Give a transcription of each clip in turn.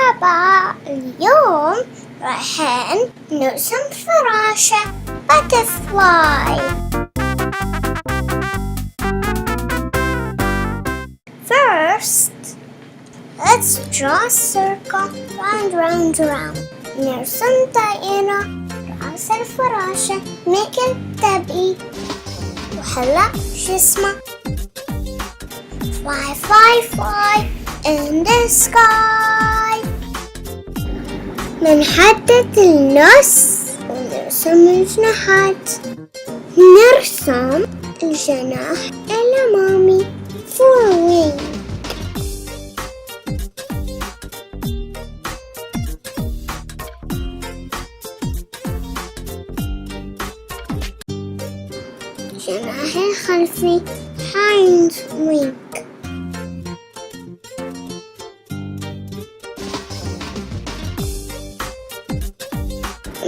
مرحبا، اليوم رايحين نرسم فراشة butterfly. First, let's draw a circle round. نرسم دائرة رأس الفراشة مثل تبي، وهلا جسمه. Fly in the sky. نحدد النص ونرسم الجناحات. نرسم الجناح الأمامي forward. الجناح الخلفي hind wing.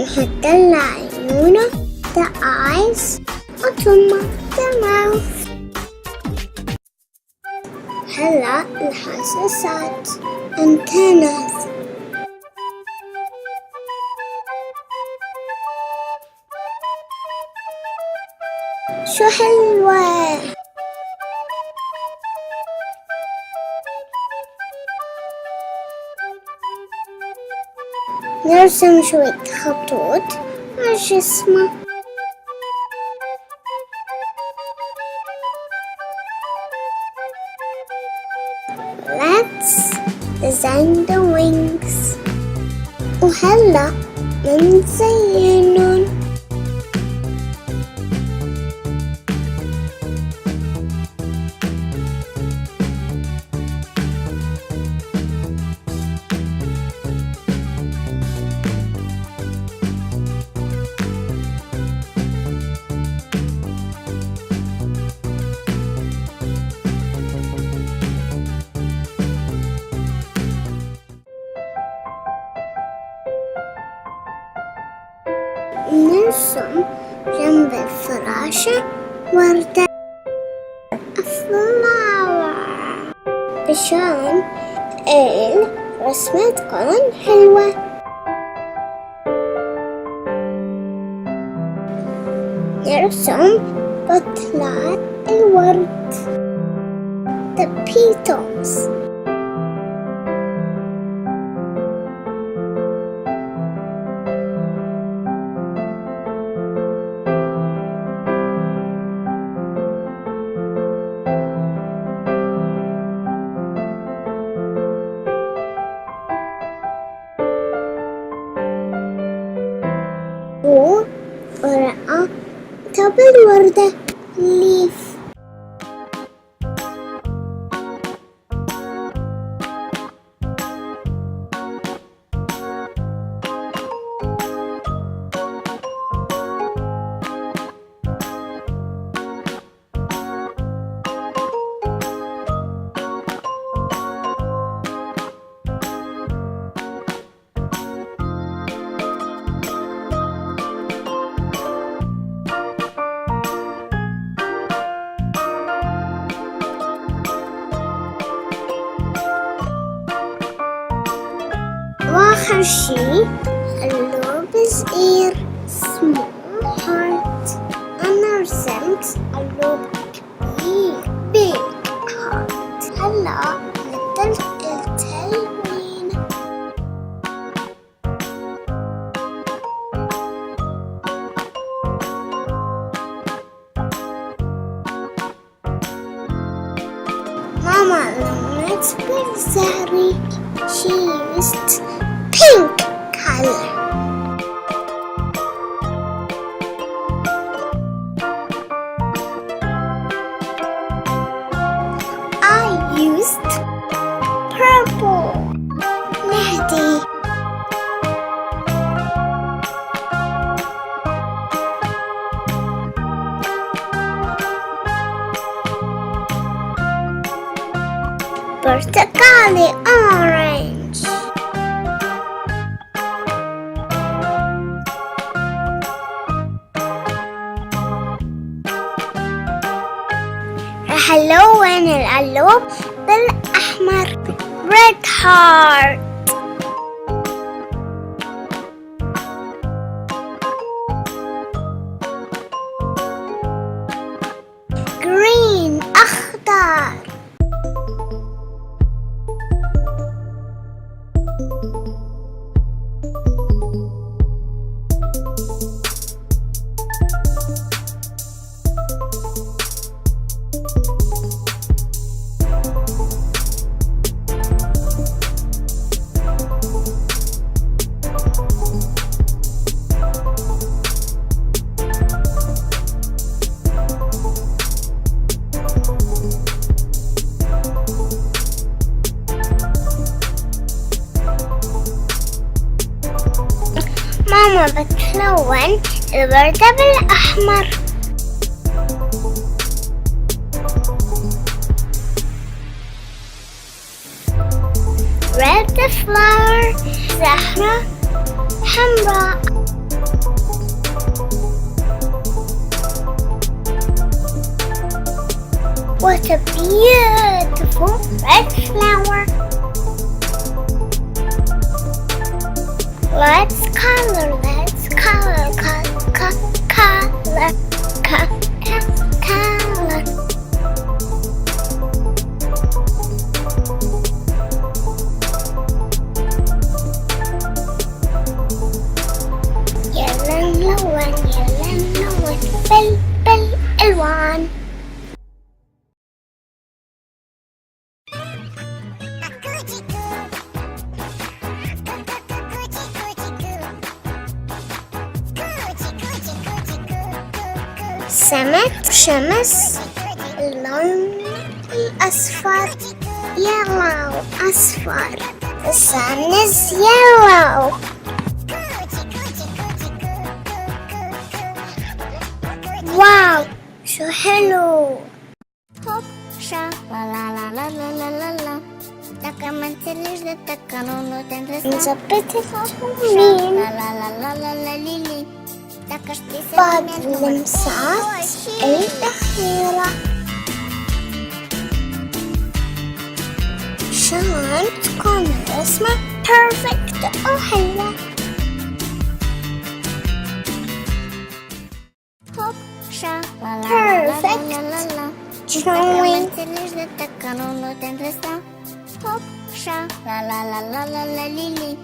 نحط عيونه the eyes وثم the mouth. هلا الحساسات antennas. شو حلوة. نرسم شوية خطوط على جسمه. Let's design the wings. وهلا نزينهم. نرسم جنب الفراشة وردة flower عشان الرسمة تكون حلوة. نرسم بطلات الورد the petals. ورقة تحت الوردة leaf. وآخر شي اللوب صغير small heart. أنا رسمت اللوب كبير big heart. هلا نبدأ التلوين. ماما لونت بالزهري. She used pink color. I used purple. Nehdi. برتقالي orange. راح ألون القلوب بالأحمر red heart. ماما بتلون الوردة بالأحمر. Red flower زهرة حمراء. What a beautiful red flower. Let's color, color. يلا نلون بالألوان. شمس اللون الأصفر يلو أصفر. The sun is yellow. واو شو حلو. هوب شا لا لا لا لا لا لا لا تكمن تلج تكنون تندرس نظبط التمرين لا لا لا لا لا ليلي بعد اللمسات الأخيرة عشان تكون الرسمة perfect وحلوة. هوب شا لا Perfect لا لا لا drawing. تلج تكنون تندرس هوب شا لا لا لا لا لا لا ليلي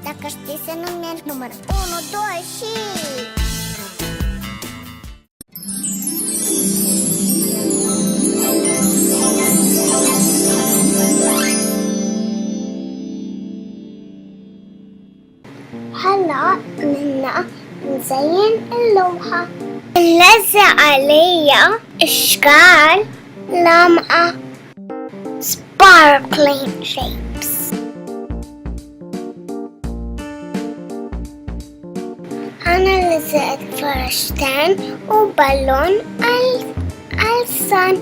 تكشتي سنومير número 1 2 3. هلا بدنا نزين اللوحة. نلزق عليها أشكال لامعة sparkling shapes. أنا لزقت فراشتين وبالون ألسن.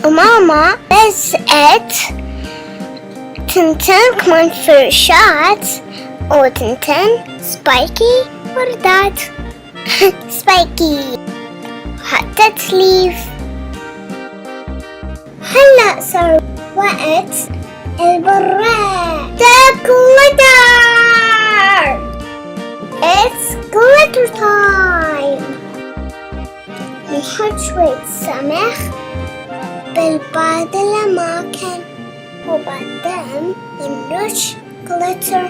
وماما لزقت تنتين كمان فرشات وتنتين سبايكي وردات سبايكي حتى تليف. هلأ صار وقت البريق. The glitter! It's glitter time. نحط شوية سمخ بالبعض الأماكن وبعدين نرش glitter.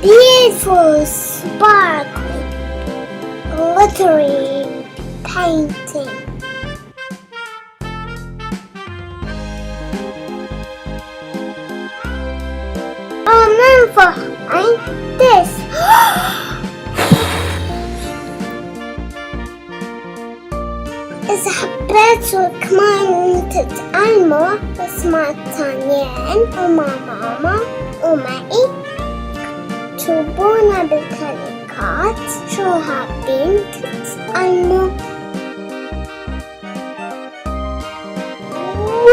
Beautiful, sparkling, glittery painting. ننفخ عين this. إذا حبيتوا كمان تتعلموا رسمات تانيين ومع ماما ومعي اكتبونا بالتعليقات شو حابين تتعلموا.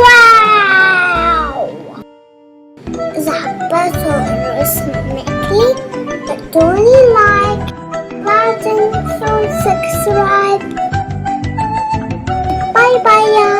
واو! إذا حبيتوا الرسم مثلي ادوني لايك، لا تنسوا سبسكرايب. باي باي.